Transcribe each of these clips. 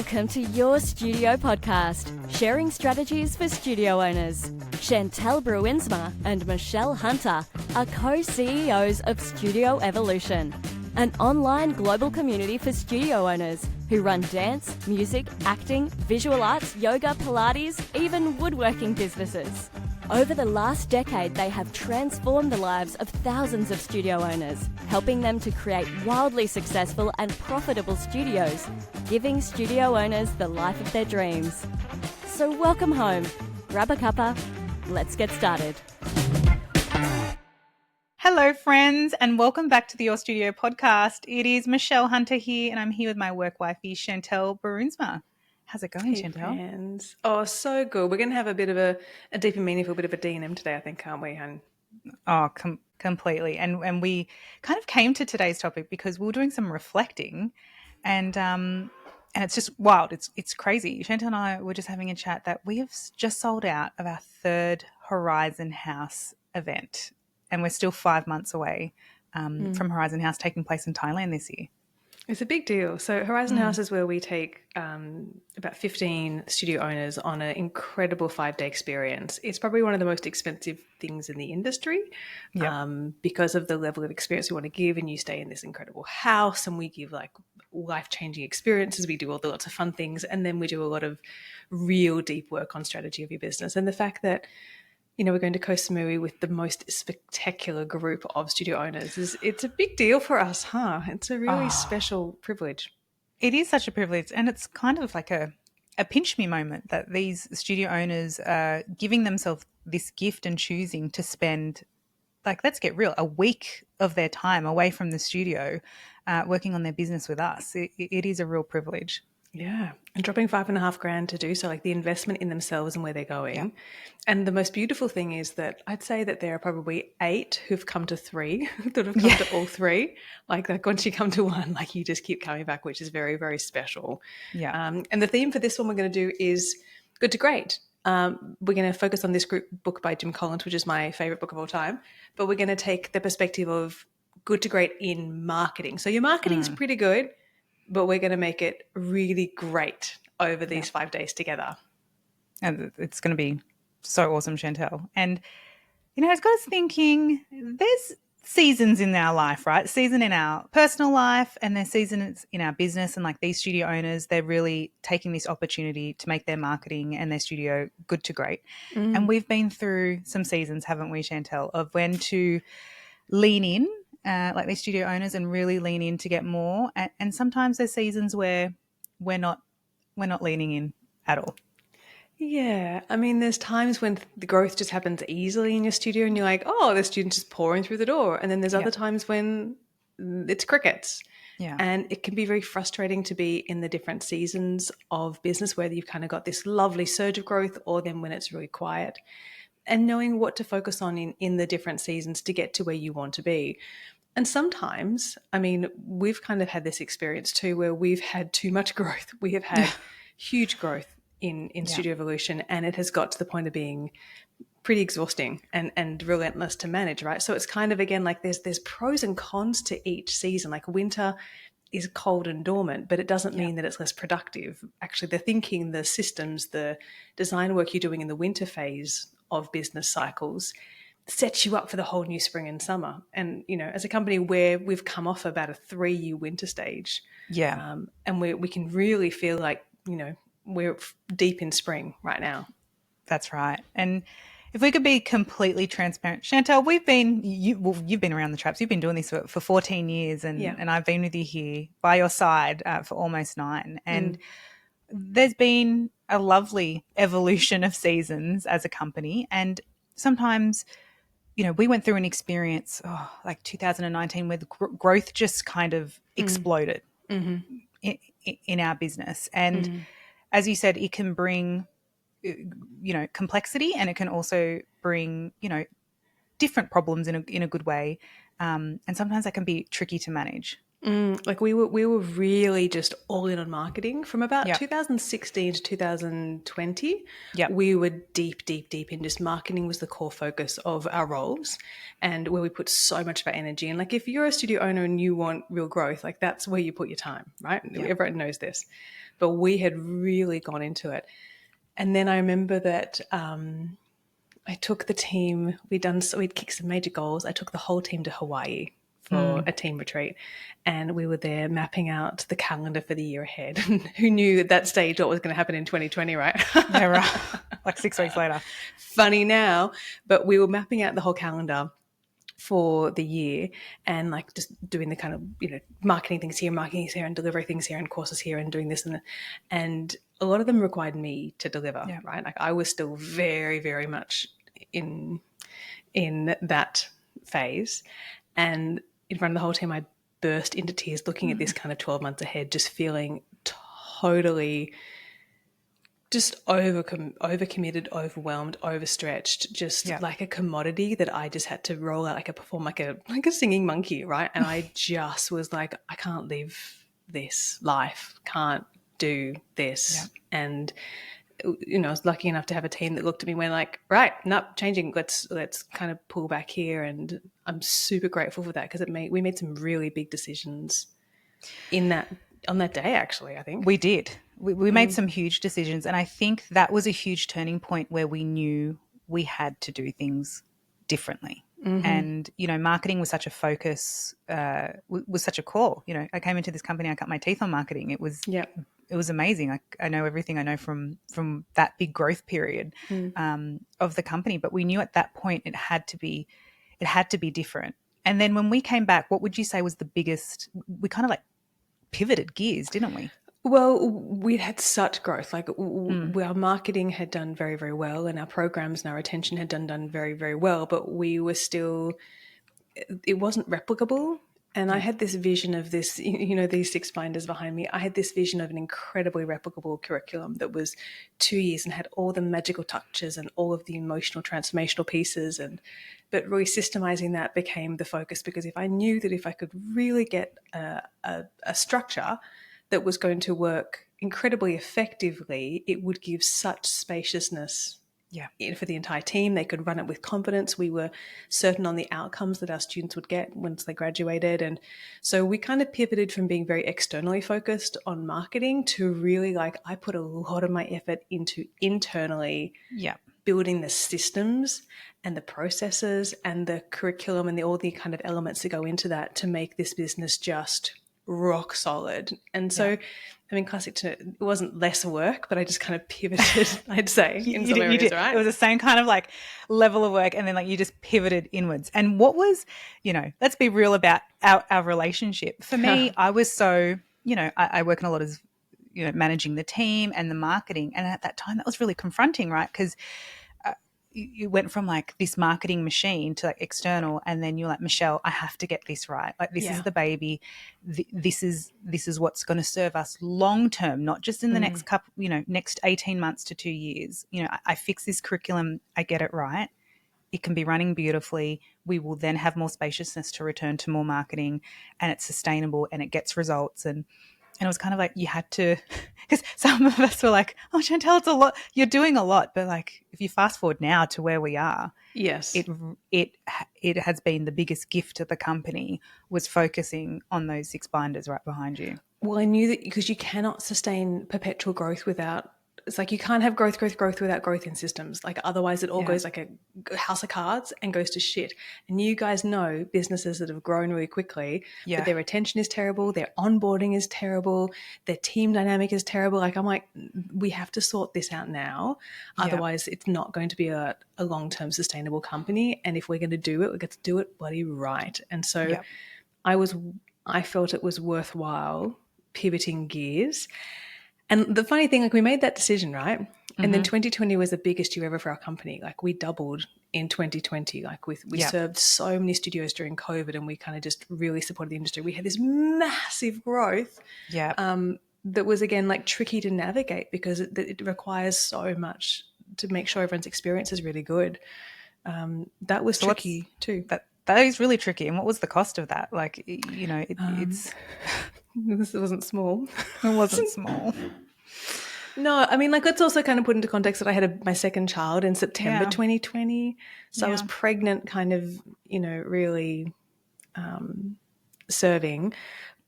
Welcome to Your Studio Podcast, sharing strategies for studio owners. Chantelle Bruinsma and Michelle Hunter are co-CEOs of Studio Evolution, an online global community for studio owners who run dance, music, acting, visual arts, yoga, Pilates, even woodworking businesses. Over the last decade, they have transformed the lives of thousands of studio owners, helping them to create wildly successful and profitable studios, giving studio owners the life of their dreams. So welcome home, grab a cuppa, let's get started. Hello, friends, and welcome back to the Your Studio podcast. It is Michelle Hunter here, and I'm here with my work wifey, Chantelle Bruinsma. How's it going, Chantelle? Friends. Oh, so good. We're going to have a bit of a deep and meaningful bit of a D&M today, I think, aren't we, hun? Oh, completely. And we kind of came to today's topic because we were doing some reflecting, and it's just wild. It's crazy. Chantelle and I were just having a chat that we have just sold out of our third Horizon House event, and we're still 5 months away from Horizon House taking place in Thailand this year. It's a big deal. So Horizon House is where we take about 15 studio owners on an incredible 5-day experience. It's probably one of the most expensive things in the industry because of the level of experience we want to give. And you stay in this incredible house and we give like life-changing experiences. We do all the lots of fun things. And then we do a lot of real deep work on strategy of your business. And the fact that we're going to Koh Samui with the most spectacular group of studio owners. It's a big deal for us, huh? It's a really special privilege. It is such a privilege, and it's kind of like a pinch me moment that these studio owners are giving themselves this gift and choosing to spend, like, let's get real, a week of their time away from the studio working on their business with us. It is a real privilege. Yeah. And dropping $5,500 to do so, like the investment in themselves and where they're going. Yeah. And the most beautiful thing is that I'd say that there are probably 8 who've come to 3 that have come to all 3. Like once you come to one, like you just keep coming back, which is very, very special. Yeah. And the theme for this one we're going to do is good to great. We're going to focus on this group book by Jim Collins, which is my favorite book of all time. But we're going to take the perspective of good to great in marketing. So your marketing's pretty good, but we're going to make it really great over these 5 days together. And it's going to be so awesome, Chantelle. And, it's got us thinking there's seasons in our life, right? Season in our personal life and there's seasons in our business. And like these studio owners, they're really taking this opportunity to make their marketing and their studio good to great. And we've been through some seasons, haven't we, Chantelle, of when to lean in, like these studio owners, and really lean in to get more. And sometimes there's seasons where we're not leaning in at all. Yeah. I mean, there's times when the growth just happens easily in your studio and you're like, oh, the student's just pouring through the door. And then there's other times when it's crickets. Yeah. And it can be very frustrating to be in the different seasons of business, whether you've kind of got this lovely surge of growth or then when it's really quiet. And knowing what to focus on in the different seasons to get to where you want to be. And sometimes, I mean, we've kind of had this experience too where we've had too much growth. We have had huge growth in Studio Evolution, and it has got to the point of being pretty exhausting and relentless to manage, right? So it's kind of, again, like there's pros and cons to each season. Like winter is cold and dormant, but it doesn't mean that it's less productive. Actually, the thinking, the systems, the design work you're doing in the winter phase of business cycles sets you up for the whole new spring and summer. And, as a company where we've come off about a 3-year winter stage, and we can really feel like, we're deep in spring right now. That's right. And if we could be completely transparent, Chantelle, you've been around the traps. You've been doing this for 14 years and I've been with you here by your side for almost 9. And there's been a lovely evolution of seasons as a company. And sometimes, we went through an experience like 2019 where the growth just kind of exploded in our business. And as you said, it can bring, complexity, and it can also bring, different problems in a good way. And sometimes that can be tricky to manage. Like we were really just all in on marketing from about Yep. 2016 to 2020. Yep. We were deep in just marketing was the core focus of our roles, and where we put so much of our energy. And like if you're a studio owner and you want real growth, like that's where you put your time, right? Yep. Everyone knows this, but we had really gone into it. And then I remember that I took the team. We'd kicked some major goals. I took the whole team to Hawaii for a team retreat, and we were there mapping out the calendar for the year ahead. Who knew at that stage what was going to happen in 2020, right? Yeah, right. Like 6 weeks later. Funny now, but we were mapping out the whole calendar for the year and like just doing the kind of, marketing things here, and delivery things here, and courses here, and doing this and that. And a lot of them required me to deliver, right? Like I was still very, very much in that phase. And in front of the whole team, I burst into tears looking at this kind of 12 months ahead, just feeling totally just overcommitted, overwhelmed, overstretched, just like a commodity that I just had to roll out, perform like a singing monkey, right? And I just was like, I can't live this life, can't do this. And I was lucky enough to have a team that looked at me and went like, right, nope, changing. Let's kind of pull back here. And I'm super grateful for that because we made some really big decisions on that day, actually, I think. We did. We made some huge decisions. And I think that was a huge turning point where we knew we had to do things differently. And, marketing was such a focus, was such a core. I came into this company, I cut my teeth on marketing. It was amazing. I know everything I know from that big growth period of the company. But we knew at that point it had to be different. And then when we came back, what would you say was the biggest? We kind of like pivoted gears, didn't we? Well, we'd had such growth. Like our marketing had done very, very well, and our programs and our retention had done very, very well. But we were still, it wasn't replicable. And I had this vision of this, these 6 binders behind me. I had this vision of an incredibly replicable curriculum that was 2 years and had all the magical touches and all of the emotional, transformational pieces. But really systemizing that became the focus, because if I knew that if I could really get a structure that was going to work incredibly effectively, it would give such spaciousness for the entire team. They could run it with confidence. We were certain on the outcomes that our students would get once they graduated. And so we kind of pivoted from being very externally focused on marketing to really I put a lot of my effort into internally building the systems and the processes and the curriculum and all the kind of elements that go into that to make this business just rock solid. And so classic it wasn't less work, but I just kind of pivoted, I'd say, in some areas, right? It was the same kind of level of work, and then you just pivoted inwards. And what was, let's be real about our relationship. For me, I was so, I work in a lot of, managing the team and the marketing. And at that time that was really confronting, right? Because you went from this marketing machine to external, and then you're like, Michelle, I have to get this right. This is the baby. This is what's going to serve us long term, not just in the next couple, next 18 months to 2 years. I fix this curriculum, I get it right. It can be running beautifully. We will then have more spaciousness to return to more marketing, and it's sustainable and it gets results. And it was kind of you had to, because some of us were like, oh, Chantelle, it's a lot. You're doing a lot. But if you fast forward now to where we are, yes, it has been the biggest gift to the company, was focusing on those 6 binders right behind you. Well, I knew that because you cannot sustain perpetual growth without, it's you can't have growth without growth in systems. Otherwise it all goes like a house of cards and goes to shit. And you guys know businesses that have grown really quickly, but their retention is terrible, their onboarding is terrible, their team dynamic is terrible. I'm like, we have to sort this out now. Otherwise it's not going to be a long-term sustainable company. And if we're going to do it, we get to do it bloody right. And so I felt it was worthwhile pivoting gears. And the funny thing, we made that decision, right? And then 2020 was the biggest year ever for our company. We doubled in 2020. We served so many studios during COVID, and we kind of just really supported the industry. We had this massive growth that was, again, tricky to navigate because it requires so much to make sure everyone's experience is really good. That was tricky too. That is really tricky. And what was the cost of that? Like, you know, it's This wasn't small. it wasn't small. No, I mean, like, let's also kind of put into context that I had my second child in September 2020. So I was pregnant, kind of, you know, really serving.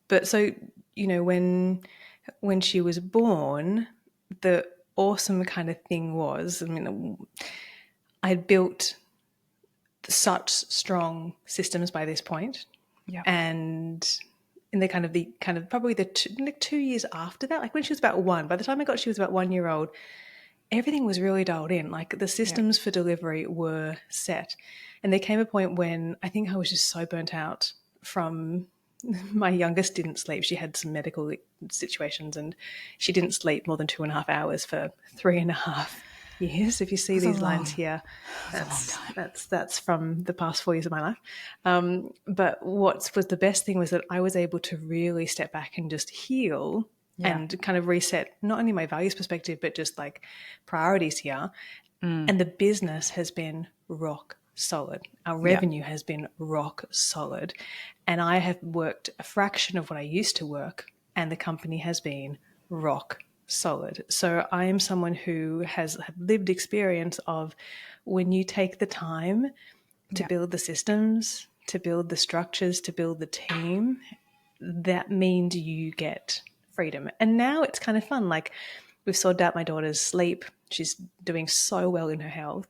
But so, you know, when she was born, the awesome kind of thing was, I mean, I had built such strong systems by this point. Yeah. And in the kind of probably the 2 years after that, like when she was about one, by the time she was about 1 year old, everything was really dialed in. Like the systems for delivery were set. And there came a point when I think I was just so burnt out from my youngest didn't sleep. She had some medical situations and she didn't sleep more than 2.5 hours for 3.5 years. If you see these lines here, that's from the past 4 years of my life. But what was the best thing was that I was able to really step back and just heal and kind of reset not only my values perspective, but just like priorities here. And the business has been rock solid. Our revenue has been rock solid. And I have worked a fraction of what I used to work, and the company has been rock solid. So I am someone who has lived experience of when you take the time to build the systems, to build the structures, to build the team, that means you get freedom. And now it's kind of fun. Like we've sorted out my daughter's sleep. She's doing so well in her health.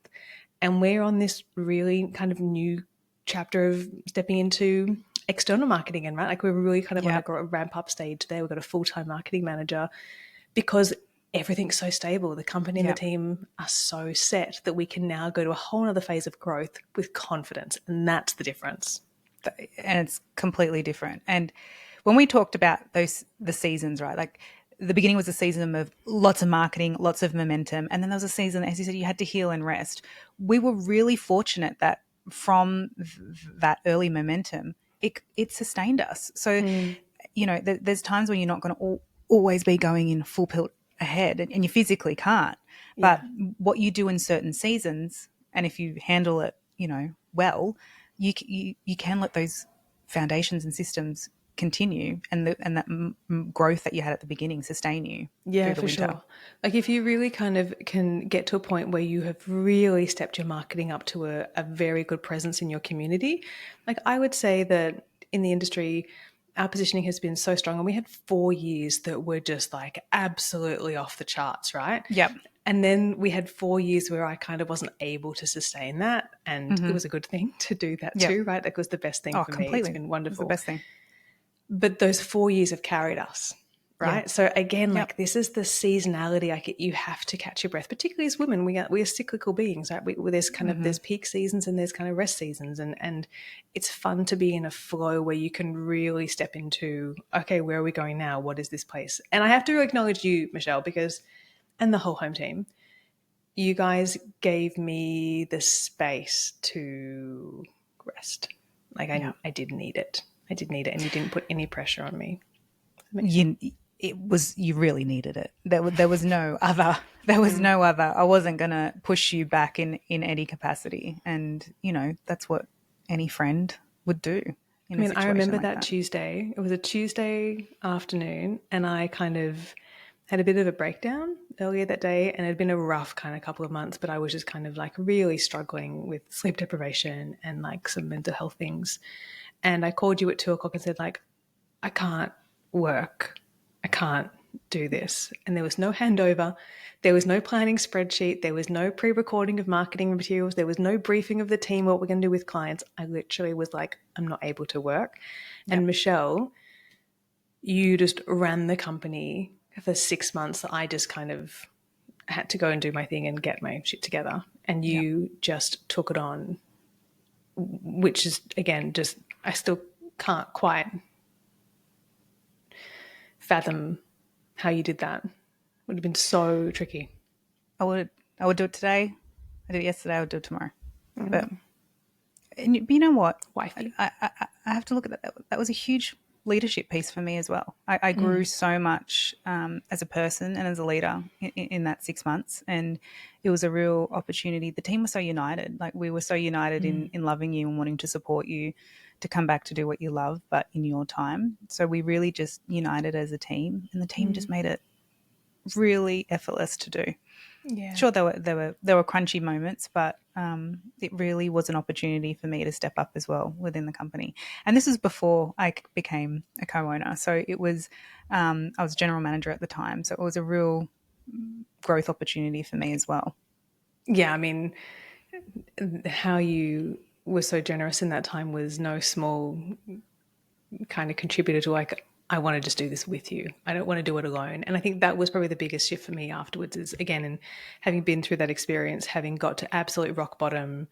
And we're on this really kind of new chapter of stepping into external marketing. And right, like we're really kind of on a ramp up stage there. We've got a full-time marketing manager because everything's so stable. The company and the team are so set that we can now go to a whole other phase of growth with confidence. And that's the difference. And it's completely different. And when we talked about the seasons, right, like the beginning was a season of lots of marketing, lots of momentum. And then there was a season, as you said, you had to heal and rest. We were really fortunate that from that early momentum, it sustained us. So, you know, there's times when you're not going to always be going in full tilt ahead and you physically can't. But what you do in certain seasons, and if you handle it, you know, well, you can let those foundations and systems continue and that growth that you had at the beginning sustain you. Yeah, for sure. Like if you really kind of can get to a point where you have really stepped your marketing up to a very good presence in your community, like I would say that in the industry, our positioning has been so strong and we had 4 years that were just like absolutely off the charts, right? Yep. And then we had 4 years where I kind of wasn't able to sustain that. And it was a good thing to do that too, right? That was the best thing for me. It's been wonderful. It was the best thing. But those 4 years have carried us, right? So again, like this is the seasonality. Like you have to catch your breath, particularly as women. We are cyclical beings, right? There's kind of there's peak seasons and there's kind of rest seasons, and it's fun to be in a flow where you can really step into, okay, where are we going now? What is this place? And I have to acknowledge you, Michelle, and the whole home team. You guys gave me the space to rest. Like I did need it. I did need it, and you didn't put any pressure on me. You really needed it. There was no other. There was no other. I wasn't going to push you back in any capacity, and you know that's what any friend would do. I mean, I remember that Tuesday. It was a Tuesday afternoon, and I kind of had a bit of a breakdown earlier that day, and it had been a rough kind of couple of months. But I was just kind of like really struggling with sleep deprivation and like some mental health things. And I called you at 2:00 and said, like, I can't work. I can't do this. And there was no handover. There was no planning spreadsheet. There was no pre-recording of marketing materials. There was no briefing of the team, what we're going to do with clients. I literally was like, I'm not able to work. Yep. And Michelle, you just ran the company for 6 months. I just kind of had to go and do my thing and get my shit together. And you just took it on, which is, again, just I still can't quite fathom how you did that. It would have been so tricky. I would do it today. I did it yesterday. I would do it tomorrow. But you know what? Wifey. I have to look at that. That was a huge leadership piece for me as well. I grew so much as a person and as a leader in that 6 months, and it was a real opportunity. The team was so united. Like, we were so united in loving you and wanting to support you to come back to do what you love, but in your time. So we really just united as a team, and the team just made it really effortless to do. Yeah. Sure, there were crunchy moments, but it really was an opportunity for me to step up as well within the company. And this was before I became a co-owner. So it was, I was general manager at the time. So it was a real growth opportunity for me as well. Yeah, I mean, how you were so generous in that time was no small kind of contributor to, like, I want to just do this with you. I don't want to do it alone. And I think that was probably the biggest shift for me afterwards, is, again, and having been through that experience, having got to absolute rock bottom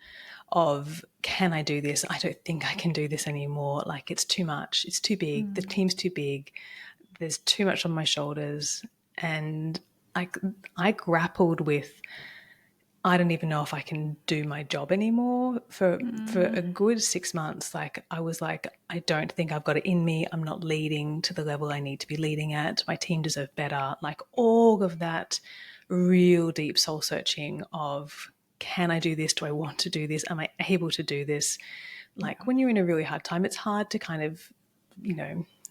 of, can I do this? I don't think I can do this anymore. Like, it's too much. It's too big. The team's too big. There's too much on my shoulders. And I grappled with, I don't even know if I can do my job anymore for a good 6 months. Like, I was like, I don't think I've got it in me. I'm not leading to the level I need to be leading at. My team deserve better. Like, all of that real deep soul searching of, can I do this? Do I want to do this? Am I able to do this? Like, when you're in a really hard time, it's hard to kind of,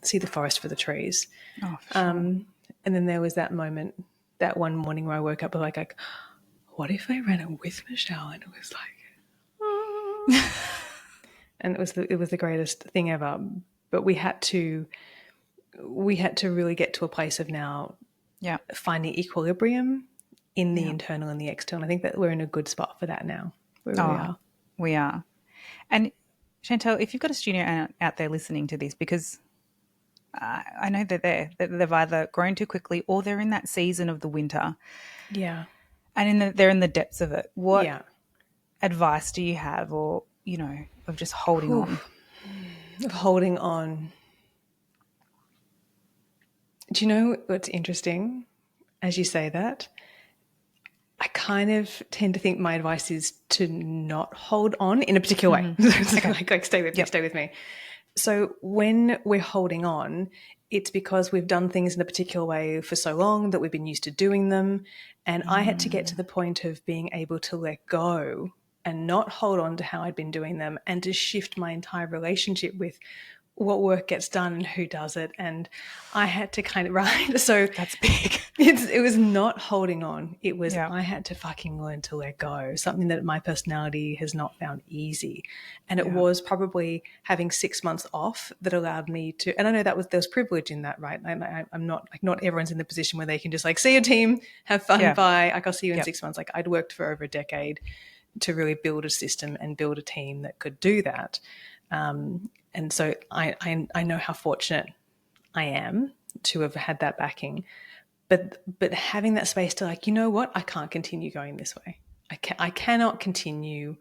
see the forest for the trees. Oh, for sure. And then there was that moment, that one morning where I woke up like, what if I ran it with Michelle? And it was like, and it was the greatest thing ever. But we had to really get to a place of now finding equilibrium in the internal and the external. I think that we're in a good spot for that now. We are. We are. And Chantelle, if you've got a studio out there listening to this, because I know that they've either grown too quickly or they're in that season of the winter. Yeah. And they're in the depths of it. What advice do you have, or, of just holding on? Of holding on. Do you know what's interesting? As you say that, I kind of tend to think my advice is to not hold on in a particular way. like stay with me, stay with me. So when we're holding on, it's because we've done things in a particular way for so long that we've been used to doing them. And I had to get to the point of being able to let go and not hold on to how I'd been doing them, and to shift my entire relationship with what work gets done and who does it. And I had to kind of, right? So that's big. It was not holding on. It was, I had to fucking learn to let go, something that my personality has not found easy. And it was probably having 6 months off that allowed me to, and I know there was privilege in that, right? I'm not, like, not everyone's in the position where they can just, like, see a team, have fun, bye. Like, I'll see you in 6 months. Like, I'd worked for over a decade to really build a system and build a team that could do that. And so I know how fortunate I am to have had that backing, but having that space to, like, you know what, I can't continue going this way. I cannot continue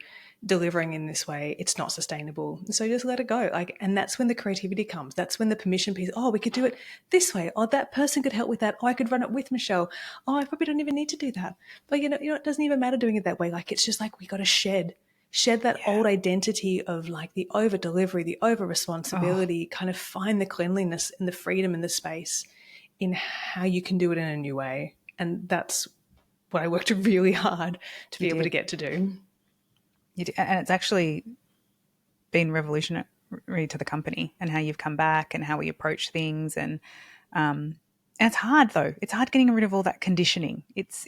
delivering in this way. It's not sustainable. So just let it go. Like, and that's when the creativity comes. That's when the permission piece. Oh, we could do it this way. Oh, that person could help with that. Oh, I could run it with Michelle. Oh, I probably don't even need to do that. But it doesn't even matter doing it that way. Like, it's just like, we got to shed that old identity of, like, the over delivery, the over responsibility, kind of find the cleanliness and the freedom and the space in how you can do it in a new way. And that's what I worked really hard to be able to get to do. You did. And it's actually been revolutionary to the company, and how you've come back and how we approach things. And it's hard, though. It's hard getting rid of all that conditioning. It's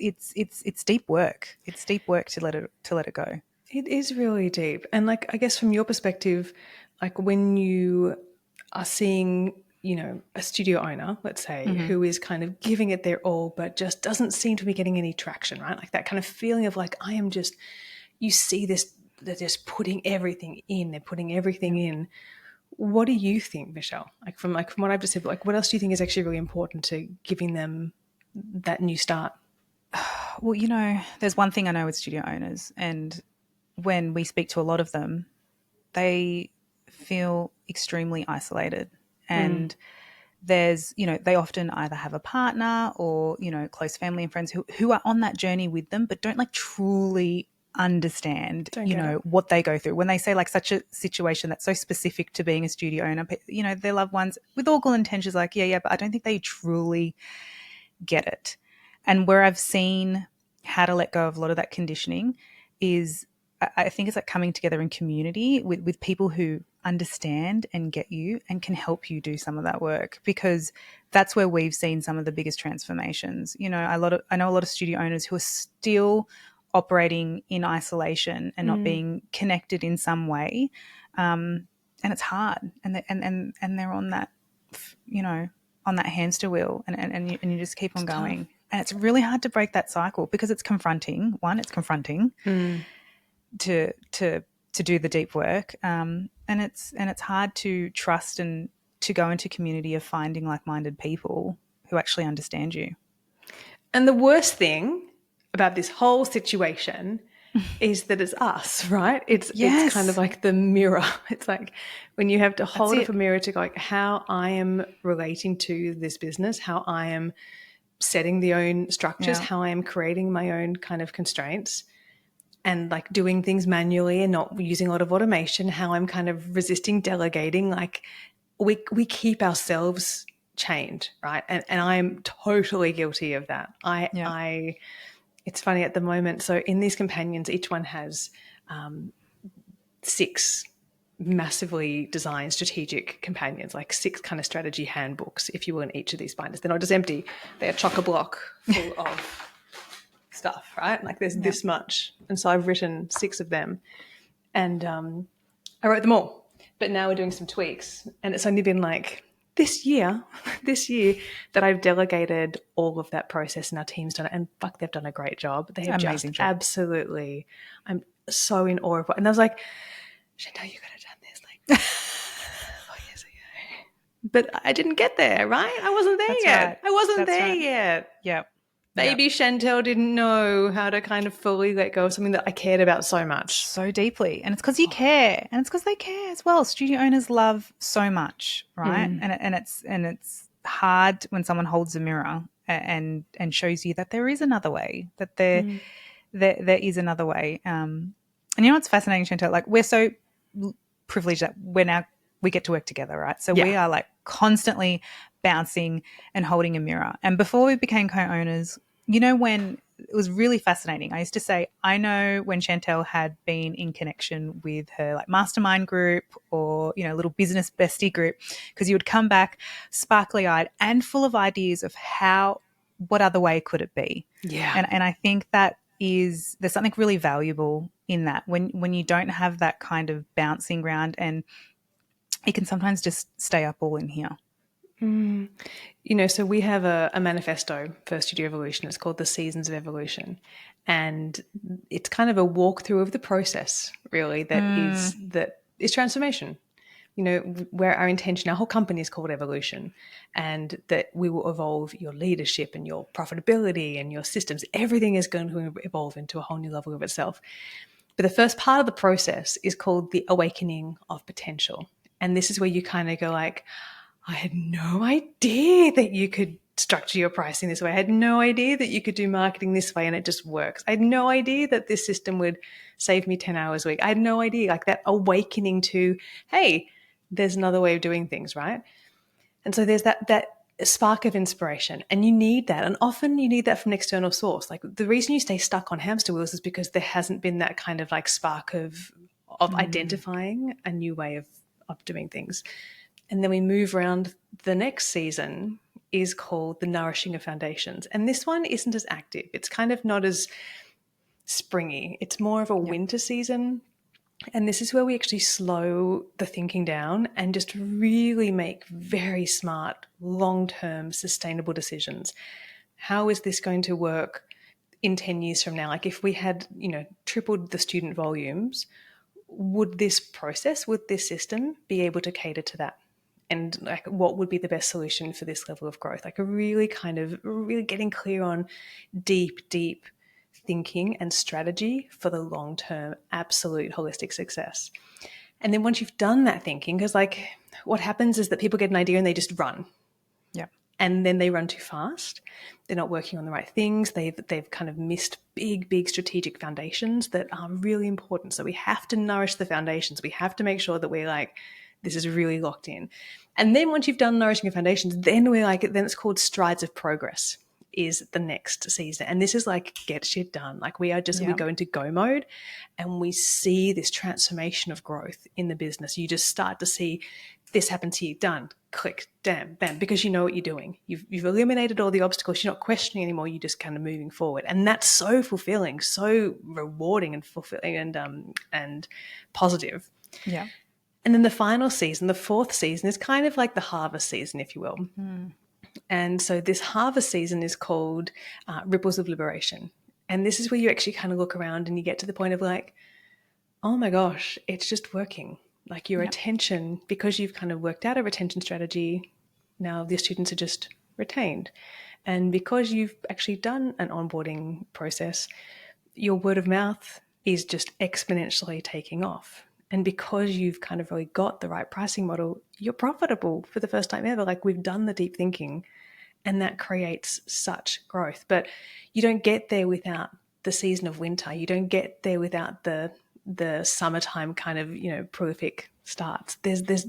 deep work. It's deep work to let it go. It is really deep. And, like, I guess from your perspective, like, when you are seeing, a studio owner, let's say, who is kind of giving it their all, but just doesn't seem to be getting any traction, right? Like, that kind of feeling of, like, you see this, they're just putting everything in, they're putting everything in. What do you think, Michelle? Like, from what I've just said, like, what else do you think is actually really important to giving them that new start? Well, there's one thing I know with studio owners, and when we speak to a lot of them, they feel extremely isolated. And there's, they often either have a partner or, close family and friends who are on that journey with them, but don't, like, truly understand, Don't get it. what they go through when they say like such a situation that's so specific to being a studio owner, their loved ones with all good intentions, like, yeah, but I don't think they truly get it. And where I've seen how to let go of a lot of that conditioning is I think it's like coming together in community with people who understand and get you and can help you do some of that work, because that's where we've seen some of the biggest transformations. I know a lot of studio owners who are still operating in isolation and not being connected in some way, and it's hard, and they're on that, on that hamster wheel, and you just keep on going. Tough. And it's really hard to break that cycle because it's confronting. It's confronting to do the deep work, and it's hard to trust and to go into community of finding like-minded people who actually understand you. And the worst thing about this whole situation is that it's us, right? It's kind of like the mirror. It's like when you have to hold up a mirror to go like how I am relating to this business, how I am setting the own structures, how I am creating my own kind of constraints and like doing things manually and not using a lot of automation, how I'm kind of resisting delegating. Like we keep ourselves chained, right? And I'm totally guilty of that. It's funny at the moment. So in these companions, each one has 6 massively designed strategic companions, like 6 kind of strategy handbooks, if you will, in each of these binders. They're not just empty. They're chock-a-block full of stuff, right? Like there's this much. And so I've written 6 of them and I wrote them all. But now we're doing some tweaks and it's only been like this year that I've delegated all of that process and our team's done it. And fuck, they've done a great job. They have Amazing just job. Absolutely. I'm so in awe of it. And I was like, Chantelle, you could have done this like 4 years ago. But I didn't get there, right? I wasn't there yet. Right. I wasn't there yet. Yep. Baby Chantelle didn't know how to kind of fully let go of something that I cared about so much. So deeply. And it's because you care. And it's because they care as well. Studio owners love so much, right? And it's hard when someone holds a mirror and shows you that there is another way, that there is another way. And you know what's fascinating, Chantelle? Like we're so privileged that we get to work together, right? So we are like constantly bouncing and holding a mirror. And before we became co-owners, when it was really fascinating, I used to say, I know when Chantelle had been in connection with her like mastermind group or, little business bestie group, because you would come back sparkly eyed and full of ideas of what other way could it be? Yeah. And I think there's something really valuable in that when you don't have that kind of bouncing ground, and it can sometimes just stay up all in here. So we have a manifesto for Studio Evolution. It's called The Seasons of Evolution. And it's kind of a walkthrough of the process, really, that is transformation. Where our intention, our whole company is called Evolution, and that we will evolve your leadership and your profitability and your systems. Everything is going to evolve into a whole new level of itself. But the first part of the process is called the awakening of potential. And this is where you kind of go like, I had no idea that you could structure your pricing this way. I had no idea that you could do marketing this way and it just works. I had no idea that this system would save me 10 hours a week. I had no idea, like that awakening to, hey, there's another way of doing things, right? And so there's that spark of inspiration, and you need that. And often you need that from an external source. Like the reason you stay stuck on hamster wheels is because there hasn't been that kind of like spark of identifying a new way of doing things. And then we move around. The next season is called The Nourishing of Foundations. And this one isn't as active. It's kind of not as springy. It's more of a winter season. And this is where we actually slow the thinking down and just really make very smart, long-term, sustainable decisions. How is this going to work in 10 years from now? Like if we had, tripled the student volumes, would this process, would this system be able to cater to that? And like, what would be the best solution for this level of growth? Like really getting clear on deep thinking and strategy for the long-term absolute holistic success. And then once you've done that thinking, because like what happens is that people get an idea and they just run. Yeah. and then they run too fast. They're not working on the right things. They've kind of missed big strategic foundations that are really important. So we have to nourish the foundations. We have to make sure that we're like, this is really locked in. And then once you've done nourishing your foundations, then then it's called strides of progress is the next season. And this is like get shit done. Like we go into go mode and we see this transformation of growth in the business. You just start to see this happens here, done, click, damn, bam, because you know what you're doing. You've eliminated all the obstacles. You're not questioning anymore. You're just kind of moving forward. And that's so fulfilling, so rewarding and fulfilling and positive. Yeah. And then the final season, the fourth season, is kind of like the harvest season, if you will. Mm. And so this harvest season is called Ripples of Liberation. And this is where you actually kind of look around and you get to the point of like, oh my gosh, it's just working. Like your attention, because you've kind of worked out a retention strategy, now the students are just retained. And because you've actually done an onboarding process, your word of mouth is just exponentially taking off. And because you've kind of really got the right pricing model, you're profitable for the first time ever. Like we've done the deep thinking and that creates such growth. But you don't get there without the season of winter. You don't get there without the summertime kind of, prolific starts. There's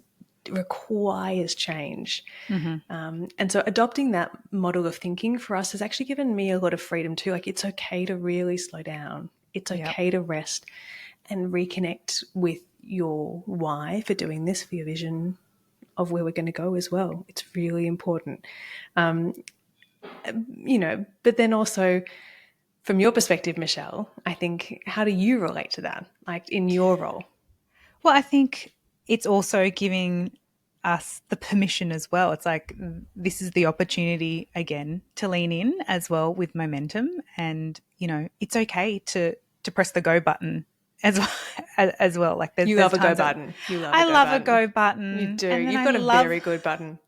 requires change. Mm-hmm. And so adopting that model of thinking for us has actually given me a lot of freedom too. Like it's okay to really slow down. It's okay to rest and reconnect with your why for doing this, for your vision of where we're going to go as well. It's really important. But then also from your perspective, Michelle, I think, how do you relate to that, like in your role? Well, I think it's also giving us the permission as well. It's like this is the opportunity again to lean in as well with momentum, and it's okay to press the go button as well. Like you love a go button. I love a go button. You do. You've got a very good button.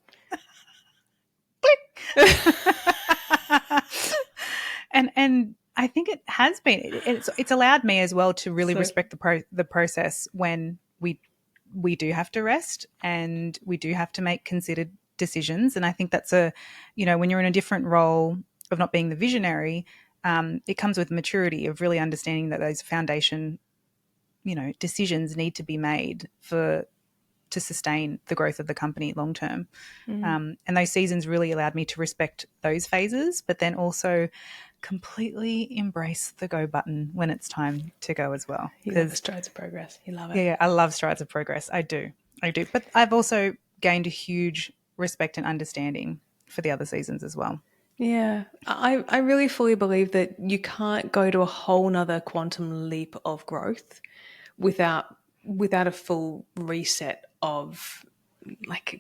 and I think it has been. It's allowed me as well to really respect the process when we do have to rest and we do have to make considered decisions. And I think that's when you're in a different role of not being the visionary, it comes with maturity of really understanding that those foundation, decisions need to be made to sustain the growth of the company long term. And those seasons really allowed me to respect those phases, but then also completely embrace the go button when it's time to go as well. You love the strides of progress. You love it. Yeah, I love strides of progress. I do. But I've also gained a huge respect and understanding for the other seasons as well. Yeah, I really fully believe that you can't go to a whole nother quantum leap of growth without a full reset of like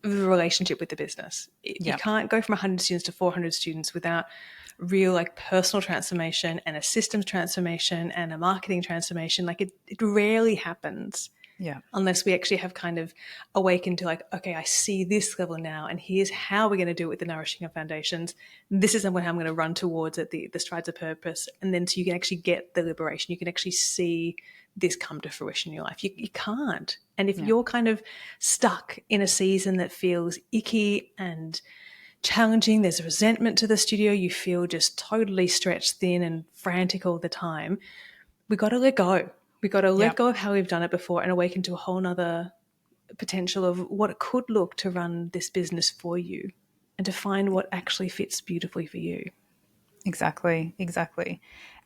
the relationship with the business. You can't go from 100 students to 400 students without real like personal transformation and a systems transformation and a marketing transformation. Like it rarely happens. Yeah. Unless we actually have kind of awakened to like, okay, I see this level now and here's how we're going to do it with the nourishing of foundations. This is how I'm going to run towards it, the strides of purpose. And then so you can actually get the liberation. You can actually see this come to fruition in your life. You can't. And if you're kind of stuck in a season that feels icky and challenging, there's resentment to the studio, you feel just totally stretched thin and frantic all the time, we got to let go. We got to let go of how we've done it before and awaken to a whole nother potential of what it could look to run this business for you and to find what actually fits beautifully for you. Exactly.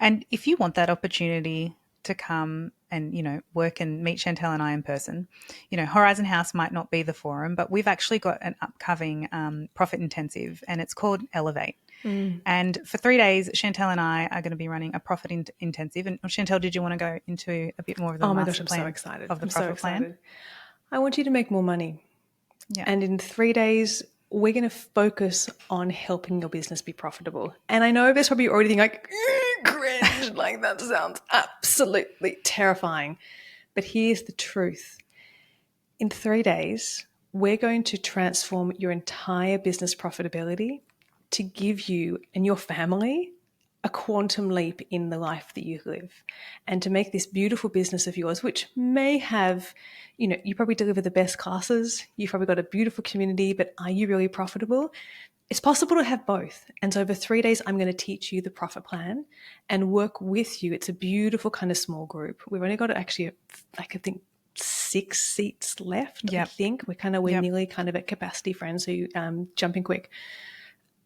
And if you want that opportunity to come and, work and meet Chantelle and I in person, Horizon House might not be the forum, but we've actually got an upcoming profit intensive and it's called Elevate. And for 3 days, Chantelle and I are going to be running a profit intensive. And Chantelle, did you want to go into a bit more of the master plan? I'm so excited. Of the profit plan? I want you to make more money. Yeah. And in 3 days, we're going to focus on helping your business be profitable. And I know there's probably already thinking like, cringe, like that sounds absolutely terrifying. But here's the truth. In 3 days, we're going to transform your entire business profitability to give you and your family a quantum leap in the life that you live, and to make this beautiful business of yours, which may have, you probably deliver the best classes, you've probably got a beautiful community, but are you really profitable? It's possible to have both. And so over 3 days, I'm going to teach you the profit plan and work with you. It's a beautiful kind of small group. We've only got actually, I think, 6 seats left. Yep. I think we're nearly kind of at capacity, friends. So jump in quick.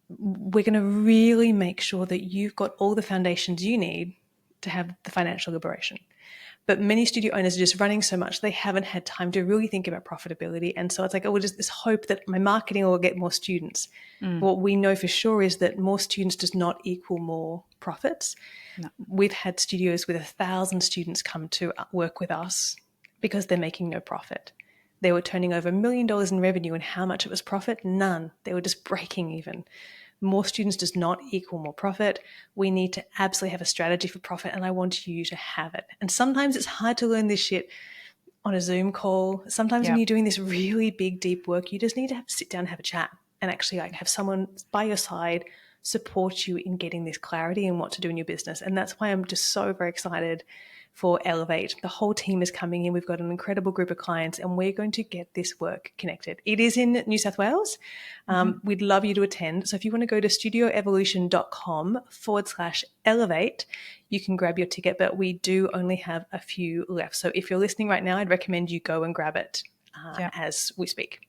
We're going to really make sure that you've got all the foundations you need to have the financial liberation. But many studio owners are just running so much, they haven't had time to really think about profitability. And so it's like, just this hope that my marketing will get more students. What we know for sure is that more students does not equal more profits. No. We've had studios with 1,000 students come to work with us because they're making no profit. They were turning over $1 million in revenue, and how much it was profit? None. They were just breaking even. More students does not equal more profit. We need to absolutely have a strategy for profit, and I want you to have it. And sometimes it's hard to learn this shit on a Zoom call. Sometimes when you're doing this really big, deep work, you just need to sit down and have a chat and actually have someone by your side support you in getting this clarity and what to do in your business. And that's why I'm just so very excited for Elevate. The whole team is coming in. We've got an incredible group of clients, and we're going to get this work connected. It is in New South Wales. We'd love you to attend. So if you want to go to studioevolution.com/elevate, you can grab your ticket, but we do only have a few left. So if you're listening right now, I'd recommend you go and grab it as we speak.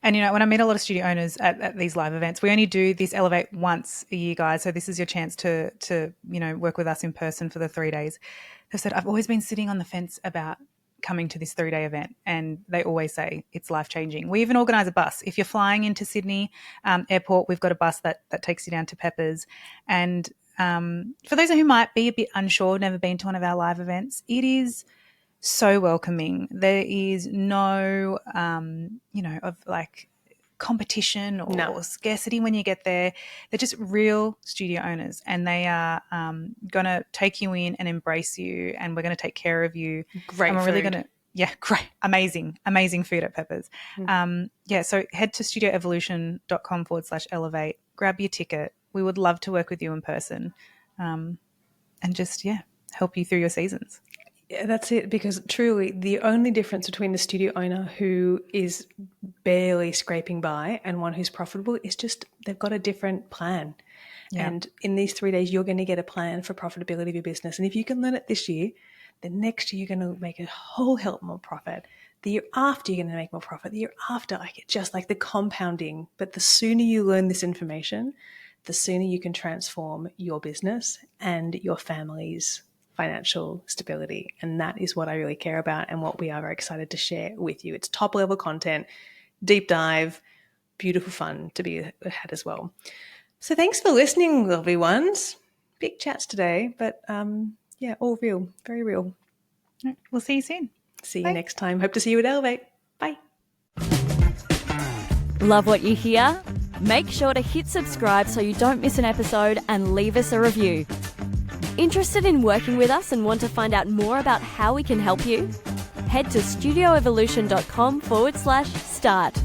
And, when I meet a lot of studio owners at these live events, we only do this Elevate once a year, guys. So this is your chance to work with us in person for the 3 days. They said, I've always been sitting on the fence about coming to this 3-day event, and they always say it's life-changing. We even organise a bus. If you're flying into Sydney airport, we've got a bus that takes you down to Peppers. And for those who might be a bit unsure, never been to one of our live events, it is so welcoming. There is no, competition or scarcity when you get there. They're just real studio owners, and they are going to take you in and embrace you, and we're going to take care of you. Great and we're food. really going to, great, amazing food at Peppers. So head to studioevolution.com/elevate, grab your ticket. We would love to work with you in person and just, help you through your seasons. Yeah, that's it, because truly the only difference between the studio owner who is barely scraping by and one who's profitable is just they've got a different plan. Yeah. And in these 3 days, you're going to get a plan for profitability of your business. And if you can learn it this year, the next year you're going to make a whole hell more profit. The year after you're going to make more profit. The year after, just like the compounding. But the sooner you learn this information, the sooner you can transform your business and your family's financial stability. And that is what I really care about and what we are very excited to share with you. It's top level content, deep dive, beautiful fun to be had as well. So thanks for listening, lovely ones. Big chats today, but all real, very real. We'll see you soon. See you next time. Hope to see you at Elevate. Bye. Love what you hear? Make sure to hit subscribe so you don't miss an episode, and leave us a review. Interested in working with us and want to find out more about how we can help you? Head to studioevolution.com/start.